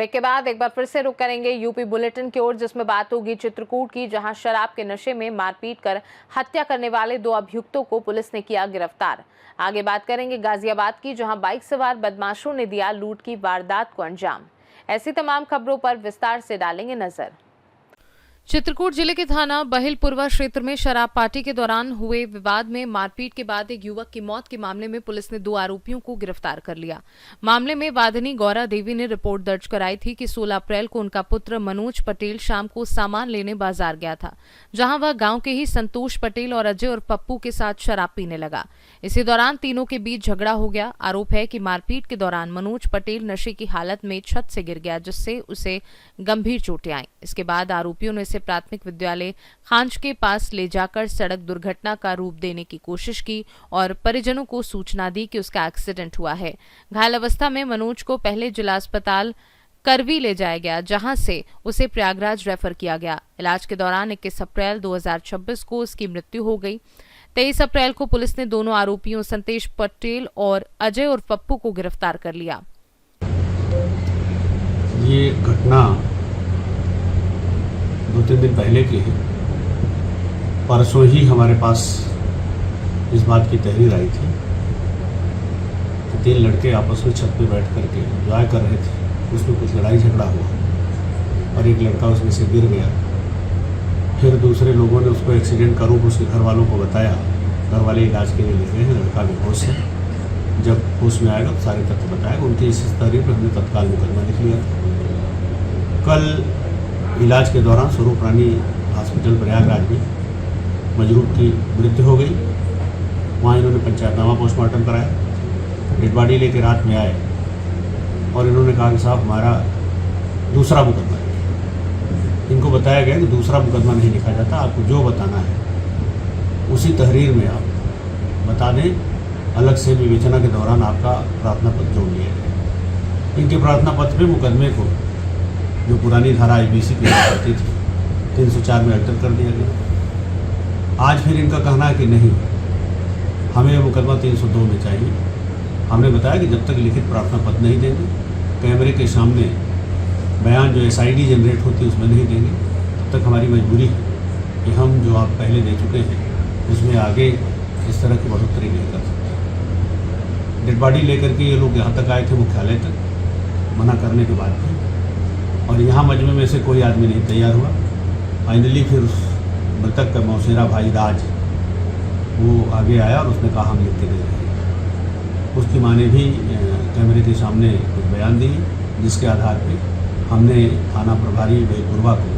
Break के बाद एक बार फिर से रुक करेंगे यूपी बुलेटिन की ओर, जिसमें बात होगी चित्रकूट की, जहां शराब के नशे में मारपीट कर हत्या करने वाले 2 अभियुक्तों को पुलिस ने किया गिरफ्तार। आगे बात करेंगे गाजियाबाद की, जहां बाइक सवार बदमाशों ने दिया लूट की वारदात को अंजाम। ऐसी तमाम खबरों पर विस्तार से डालेंगे नजर। चित्रकूट जिले के थाना बहिलपुरवा क्षेत्र में शराब पार्टी के दौरान हुए विवाद में मारपीट के बाद एक युवक की मौत के मामले में पुलिस ने 2 आरोपियों को गिरफ्तार कर लिया। मामले में वादिनी गौरा देवी ने रिपोर्ट दर्ज कराई थी कि 16 अप्रैल को उनका पुत्र मनोज पटेल शाम को सामान लेने बाजार गया था, जहां वह गांव के ही संतोष पटेल और अजय और पप्पू के साथ शराब पीने लगा। इसी दौरान तीनों के बीच झगड़ा हो गया। आरोप है कि मारपीट के दौरान मनोज पटेल नशे की हालत में छत से गिर गया, जिससे उसे गंभीर चोटें आईं। इसके बाद आरोपियों ने प्राथमिक विद्यालय खांच के पास ले जाकर सड़क दुर्घटना का रूप देने की कोशिश की और परिजनों को सूचना दी कि उसका एक्सीडेंट हुआ है। घायल अवस्था में मनोज को पहले जिला अस्पताल करवी ले जाया गया, जहां से उसे प्रयागराज रेफर किया गया। इलाज के दौरान 21 अप्रैल 2026 को उसकी मृत्यु हो गई। 23 अप्रैल को पुलिस ने दोनों आरोपियों संतोष पटेल और अजय और पप्पू को गिरफ्तार कर लिया। ये घटना 2-3 दिन पहले की है। परसों ही हमारे पास इस बात की तहरीर आई थी कि 3 लड़के आपस में छत पे बैठ करके एंजॉय कर रहे थे। उसमें कुछ लड़ाई झगड़ा हुआ और एक लड़का उसमें से गिर गया। फिर दूसरे लोगों ने उसको एक्सीडेंट का रूप उसके घर वालों को बताया। घर वाले इलाज के लिए ले गए हैं। लड़का बेहोश है। जब होश में आएगा तो सारे तथ्य बताएगा। उनकी इस तहरीर पर हमने तत्काल मुकदमा लिख लिया था। कल इलाज के दौरान स्वरूप रानी हॉस्पिटल प्रयागराज में मजरूब की मृत्यु हो गई। वहाँ इन्होंने पंचायतनामा पोस्टमार्टम कराया। डेड बॉडी लेके रात में आए और इन्होंने कहा कि साहब हमारा दूसरा मुकदमा है। इनको बताया गया कि दूसरा मुकदमा नहीं लिखा जाता, आपको जो बताना है उसी तहरीर में आप बता दें। अलग से विवेचना के दौरान आपका प्रार्थना पत्र जोड़ लिया गया। इनके प्रार्थना पत्र में मुकदमे को जो पुरानी धारा IPC की करती थी 304 में अल्टर कर दिया गया। आज फिर इनका कहना है कि नहीं, हमें मुकदमा 302 में चाहिए। हमने बताया कि जब तक लिखित प्रार्थना पत्र नहीं देंगे, कैमरे के सामने बयान जो SID जनरेट होती है उसमें नहीं देंगे, तब तक हमारी मजबूरी है कि हम जो आप पहले दे चुके हैं उसमें आगे इस तरह की बढ़ोतरी नहीं कर सकते। डेड बॉडी लेकर के ये लोग यहाँ तक आए थे, मुख्यालय तक, मना करने के बाद भी, और यहाँ मजमे में से कोई आदमी नहीं तैयार हुआ। फाइनली फिर उस मृतक का मौसेरा भाई राज वो आगे आया और उसने कहा हम लिख के दे रहे हैं। उसकी माँ ने भी कैमरे के सामने कुछ बयान दी, जिसके आधार पे हमने थाना प्रभारी बहिलपुरवा को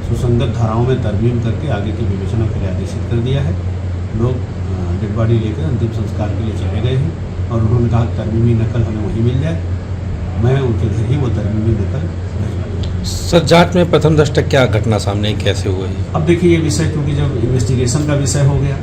सुसंगत धाराओं में तरमीम करके आगे की विवेचना के लिए आदेशित कर दिया है। लोग डेड बॉडी लेकर अंतिम संस्कार के लिए चले गए हैं और उन्होंने कहा तरमीमी नकल हमें वहीं मिल जाए। मैं उनके घर ही वो तरमीमी नकल भिजवा। सर, जांच में प्रथम दृष्टया क्या घटना सामने कैसे हुई? अब देखिए, ये विषय क्योंकि जब इन्वेस्टिगेशन का विषय हो गया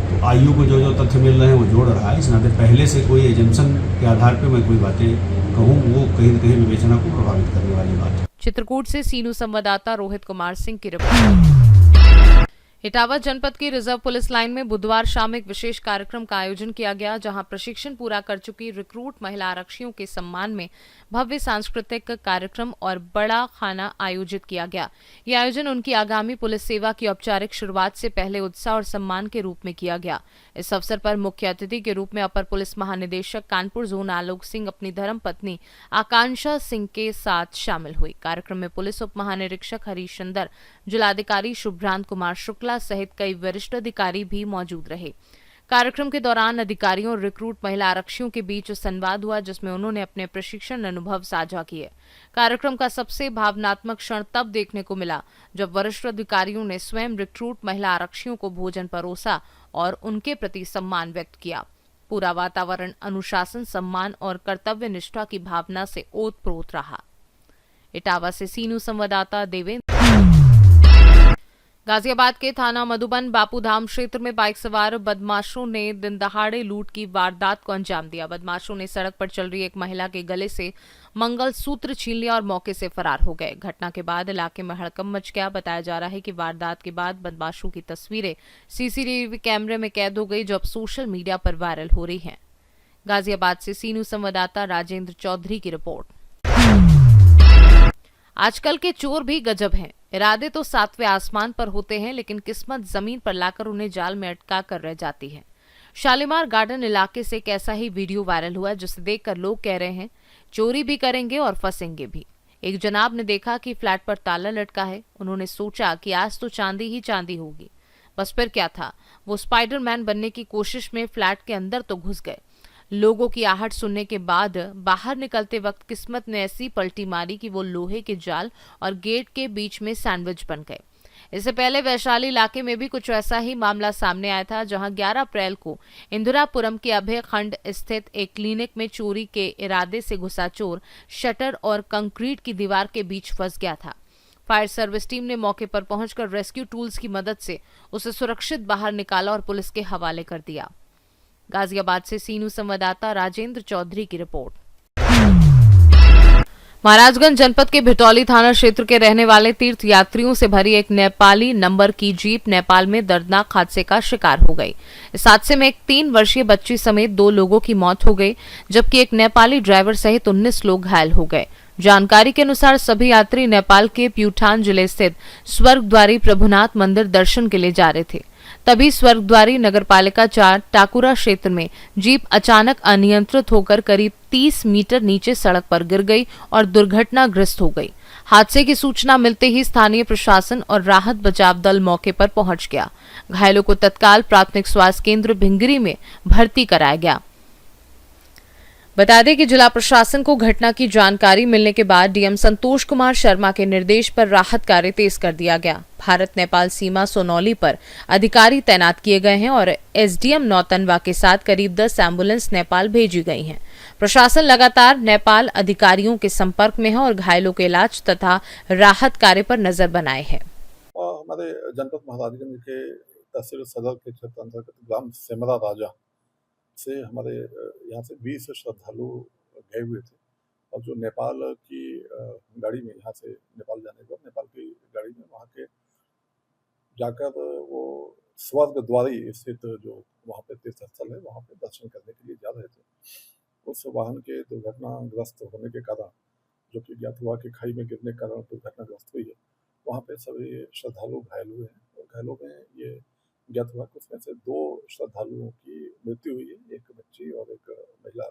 तो आयु को जो जो तथ्य मिल रहे हैं वो जोड़ रहा है। इस नाते पहले से कोई एजम्पशन के आधार पर मैं कोई बातें कहूँ वो कहीं न कहीं विवेचना को प्रभावित करने वाली बात है। चित्रकूट से सीनू संवाददाता रोहित कुमार सिंह की रिपोर्ट। इटावा जनपद की रिजर्व पुलिस लाइन में बुधवार शाम एक विशेष कार्यक्रम का आयोजन किया गया, जहां प्रशिक्षण पूरा कर चुकी रिक्रूट महिला आरक्षियों के सम्मान में भव्य सांस्कृतिक कार्यक्रम और बड़ा खाना आयोजित किया गया। यह आयोजन उनकी आगामी पुलिस सेवा की औपचारिक शुरुआत से पहले उत्साह और सम्मान के रूप में किया गया। इस अवसर पर मुख्य अतिथि के रूप में अपर पुलिस महानिदेशक कानपुर जोन आलोक सिंह अपनी धर्मपत्नी आकांक्षा सिंह के साथ शामिल हुई। कार्यक्रम में पुलिस उप महानिरीक्षक हरीश चंदर, जिलाधिकारी शुभ्रांत कुमार शुक्ला सहित कई वरिष्ठ अधिकारी भी मौजूद रहे। कार्यक्रम के दौरान अधिकारियों और रिक्रूट महिला आरक्षियों के बीच संवाद हुआ, जिसमें उन्होंने अपने प्रशिक्षण अनुभव साझा किए। कार्यक्रम का सबसे भावनात्मक क्षण तब देखने को मिला जब वरिष्ठ अधिकारियों ने स्वयं रिक्रूट महिला आरक्षियों को भोजन परोसा और उनके प्रति सम्मान व्यक्त किया। पूरा वातावरण अनुशासन, सम्मान और कर्तव्य निष्ठा की भावना से ओतप्रोत रहा। इटावा से सीनू संवाददाता देवेंद्र। गाजियाबाद के थाना मधुबन बापूधाम क्षेत्र में बाइक सवार बदमाशों ने दिन दहाड़े लूट की वारदात को अंजाम दिया। बदमाशों ने सड़क पर चल रही एक महिला के गले से मंगलसूत्र छीन लिया और मौके से फरार हो गए। घटना के बाद इलाके में हड़कंप मच गया। बताया जा रहा है कि वारदात के बाद बदमाशों की तस्वीरें CCTV कैमरे में कैद हो गई, जो अब सोशल मीडिया पर वायरल हो रही हैं। गाजियाबाद से सीनू संवाददाता राजेंद्र चौधरी की रिपोर्ट। आजकल के चोर भी गजब हैं। इरादे तो सातवें आसमान पर होते हैं, लेकिन किस्मत जमीन पर लाकर उन्हें जाल में अटका कर रह जाती है। शालीमार गार्डन इलाके से एक ऐसा ही वीडियो वायरल हुआ जिसे देखकर लोग कह रहे हैं चोरी भी करेंगे और फंसेंगे भी। एक जनाब ने देखा कि फ्लैट पर ताला लटका है। उन्होंने सोचा कि आज तो चांदी ही चांदी होगी। बस फिर क्या था, वो स्पाइडरमैन बनने की कोशिश में फ्लैट के अंदर तो घुस गए। लोगों की आहट सुनने के बाद बाहर निकलते वक्त किस्मत ने ऐसी पलटी मारी कि वो लोहे के जाल और गेट के बीच में सैंडविच बन गए। इससे पहले वैशाली इलाके में भी कुछ ऐसा ही मामला सामने आया था, जहां 11 अप्रैल को इंदिरापुरम के अभय खंड स्थित एक क्लिनिक में चोरी के इरादे से घुसा चोर शटर और कंक्रीट की दीवार के बीच फंस गया था। फायर सर्विस टीम ने मौके पर पहुंचकर रेस्क्यू टूल्स की मदद से उसे सुरक्षित बाहर निकाला और पुलिस के हवाले कर दिया। गाजियाबाद से सीनू संवाददाता राजेंद्र चौधरी की रिपोर्ट। महाराजगंज जनपद के भिटौली थाना क्षेत्र के रहने वाले तीर्थ यात्रियों से भरी एक नेपाली नंबर की जीप नेपाल में दर्दनाक हादसे का शिकार हो गई। इस हादसे में एक 3 वर्षीय बच्ची समेत 2 लोगों की मौत हो गई, जबकि एक नेपाली ड्राइवर सहित 19 लोग घायल हो गए। जानकारी के अनुसार सभी यात्री नेपाल के प्यूठान जिले स्थित स्वर्गद्वारी प्रभुनाथ मंदिर दर्शन के लिए जा रहे थे। तभी स्वर्गद्वारी नगरपालिका 4 टाकुरा क्षेत्र में जीप अचानक अनियंत्रित होकर करीब 30 मीटर नीचे सड़क पर गिर गई और दुर्घटनाग्रस्त हो गई। हादसे की सूचना मिलते ही स्थानीय प्रशासन और राहत बचाव दल मौके पर पहुंच गया। घायलों को तत्काल प्राथमिक स्वास्थ्य केंद्र भिंगरी में भर्ती कराया गया। बता दें कि जिला प्रशासन को घटना की जानकारी मिलने के बाद डीएम संतोष कुमार शर्मा के निर्देश पर राहत कार्य तेज कर दिया गया। भारत नेपाल सीमा सोनौली पर अधिकारी तैनात किए गए हैं और एसडीएम नौतनवा के साथ करीब 10 एम्बुलेंस नेपाल भेजी गई हैं। प्रशासन लगातार नेपाल अधिकारियों के संपर्क में है और घायलों के इलाज तथा राहत कार्य पर नजर बनाए है। हमारे जनपद महाराजगंज के तहसील सदर के क्षेत्र अंतर्गत ग्राम सेमरा राजा से हमारे यहाँ से 20 श्रद्धालु गए हुए थे और जो नेपाल की गाड़ी में यहाँ से नेपाल जाने पर नेपाल की गाड़ी में वहाँ के जाकर वो स्वर्गद्वारी स्थित जो वहाँ पे तीर्थ स्थल है वहाँ पे दर्शन करने के लिए जा रहे थे। उस वाहन के दुर्घटनाग्रस्त होने के कारण, जो कि ज्ञात हुआ कि खाई में गिरने के कारण दुर्घटनाग्रस्त हुई है, वहाँ पे सभी श्रद्धालु घायल हुए हैं। और घायलों में ये ज्ञात हुआ कि उसमें से 2 श्रद्धालुओं की मृत्यु हुई है, एक बच्ची और एक महिला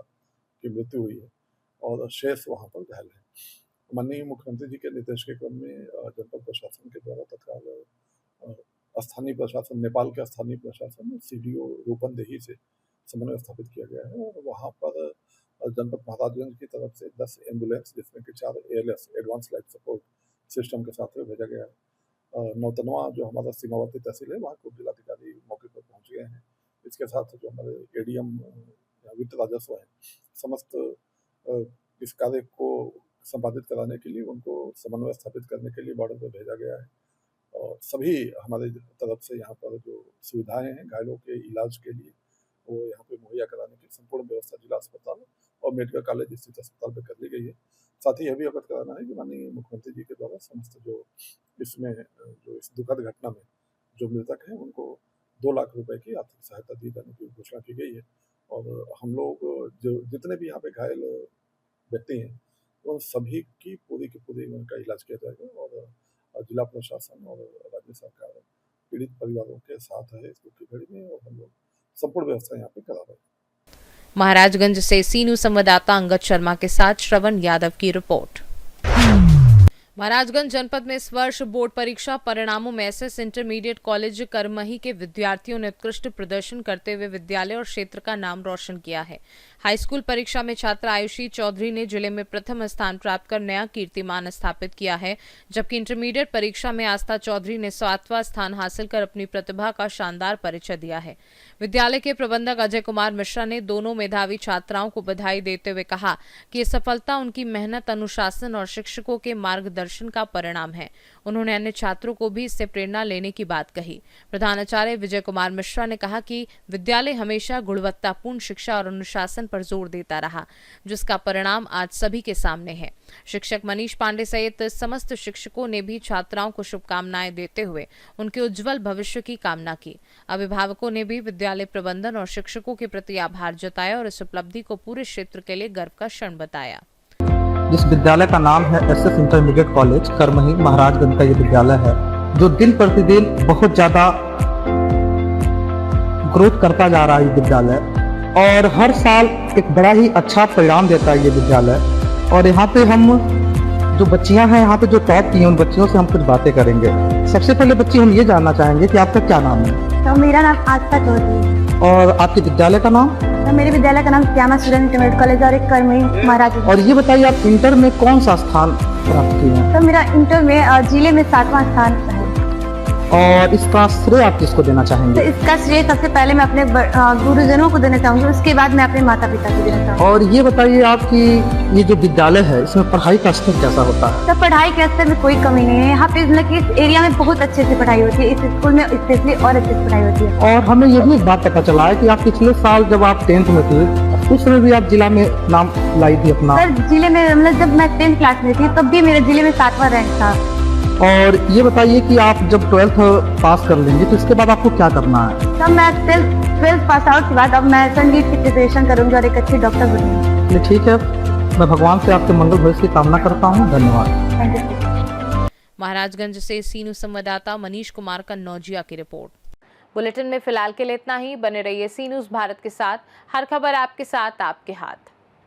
की मृत्यु हुई है और शेष वहाँ पर घायल है। माननीय मुख्यमंत्री जी के निर्देश के क्रम में जनपद प्रशासन के द्वारा तत्काल स्थानीय प्रशासन, नेपाल के स्थानीय प्रशासन सीडीओ रूपनदेही से समन्वय स्थापित किया गया है और वहाँ पर जनपद महाराजगंज की तरफ से 10 एम्बुलेंस, जिसमें कि 4 ALS advance life support system के साथ में भेजा गया है। नौतनवा जो हमारा सीमावर्ती तहसील है वहाँ को जिलाधिकारी मौके पर पहुँच गए हैं। इसके साथ जो हमारे एडीएम वित्त राजस्व है, समस्त इस कार्य को संपादित कराने के लिए उनको समन्वय स्थापित करने के लिए बॉर्डर पर भेजा गया है और सभी हमारे तरफ से यहाँ पर जो सुविधाएं हैं घायलों के इलाज के लिए वो यहाँ पे मुहैया कराने की संपूर्ण व्यवस्था जिला अस्पताल और मेडिकल कॉलेज स्थित अस्पताल पर कर ली गई है। साथ ही यह भी अवगत कराना है कि माननीय मुख्यमंत्री जी के द्वारा समस्त जो इसमें जो इस दुखद घटना में जो मृतक हैं उनको 2 लाख रुपए की आर्थिक सहायता दी जाने की घोषणा की गई है और हम लोग जो जितने भी यहाँ पे घायल व्यक्ति हैं उन सभी की पूरी उनका इलाज किया जाएगा और जिला प्रशासन और राज्य सरकार पीड़ित परिवारों के साथ है इस दुख की घड़ी में और हम लोग संपूर्ण व्यवस्था यहाँ पे करा रहे हैं। महाराजगंज से सीनू संवाददाता अंगद शर्मा के साथ श्रवण यादव की रिपोर्ट। महाराजगंज जनपद में इस वर्ष बोर्ड परीक्षा परिणामों में एसएस इंटरमीडिएट कॉलेज करमही के विद्यार्थियों ने उत्कृष्ट प्रदर्शन करते हुए विद्यालय और क्षेत्र का नाम रोशन किया है। हाई स्कूल परीक्षा में छात्रा आयुषी चौधरी ने जिले में प्रथम स्थान प्राप्त कर नया कीर्तिमान स्थापित किया है, जबकि इंटरमीडिएट परीक्षा में आस्था चौधरी ने 7वां स्थान हासिल कर अपनी प्रतिभा का शानदार परिचय दिया है। विद्यालय के प्रबंधक अजय कुमार मिश्रा ने दोनों मेधावी छात्राओं को बधाई देते हुए कहा कि ये सफलता उनकी मेहनत, अनुशासन और शिक्षकों के मार्गदर्शन का परिणाम है। उन्होंने अन्य छात्रों को भी इससे प्रेरणा लेने की बात कही। प्रधानाचार्य विजय कुमार मिश्रा ने कहा कि विद्यालय हमेशा गुणवत्तापूर्ण शिक्षा और अनुशासन पर जोर देता रहा, जिसका परिणाम आज सभी के सामने है। शिक्षक मनीष पांडे सहित समस्त शिक्षकों ने भी छात्राओं को शुभकामनाएं देते हुए उनके उज्जवल भविष्य की कामना की। अभिभावकों ने भी विद्यालय प्रबंधन और शिक्षकों के प्रति आभार जताया और इस उपलब्धि को पूरे क्षेत्र के लिए गर्व का क्षण बताया। जिस विद्यालय का नाम है एसएस इंटरमीडिएट कॉलेज करमही महाराजगंज का ये विद्यालय है, जो दिन प्रतिदिन बहुत ज़्यादा ग्रोथ करता जा रहा है ये विद्यालय, और हर साल एक बड़ा ही अच्छा परिणाम देता है ये विद्यालय। और यहाँ पे हम जो बच्चियाँ हैं यहाँ पे जो टॉप की हैं, उन बच्चियों से हम कुछ बातें करेंगे। सबसे पहले बच्ची हम ये जानना चाहेंगे कि आपका क्या नाम है? तो मेरा नाम आस्था चौधरी है। और आपके विद्यालय का नाम? तो मेरे विद्यालय का नाम श्यामा सुरन इंटरमीडिएट कॉलेज और एक करमही महाराज। और ये बताइए आप इंटर में कौन सा स्थान प्राप्त किए हैं? तो मेरा इंटर में जिले में 7वां स्थान है। और इसका श्रेय आप किसको देना तो चाहेंगे? इसका श्रेय सबसे पहले मैं अपने गुरुजनों को देना चाहूंगी, उसके बाद मैं अपने माता पिता को देना चाहूंगी। और ये बताइए आपकी ये जो विद्यालय है, इसमें पढ़ाई का स्तर कैसा होता है? तो पढ़ाई के स्तर में कोई कमी नहीं है यहाँ पे, मतलब कि इस एरिया में बहुत अच्छे से पढ़ाई होती है। इस स्कूल में स्पेशली और अच्छे से पढ़ाई होती है। और हमें ये भी एक बात पता चला है कि आप पिछले साल जब आप 10th में थे, उस समय भी आप जिला में नाम लाई थी अपना। सर जिले में मतलब जब मैं 10th क्लास में थी तब भी मेरे जिले में 7वां रैंक था। और ये बताइए कि आप जब 12th पास कर लेंगे तो इसके बाद आपको क्या करना है? तब मैं 12th पास आउट के बाद अब मैं संगीत की प्रिपरेशन करूंगी और एक अच्छी डॉक्टर बनूंगी। ये ठीक है, मैं भगवान से आपके मंगल भविष्य की कामना करता हूँ। धन्यवाद। Thank you. महाराजगंज से सीनू संवाददाता मनीष कुमार का नौजिया की रिपोर्ट। बुलेटिन में फिलहाल के लिए इतना ही। बने रहिए सी न्यूज़ भारत के साथ। हर खबर आपके साथ, आपके हाथ।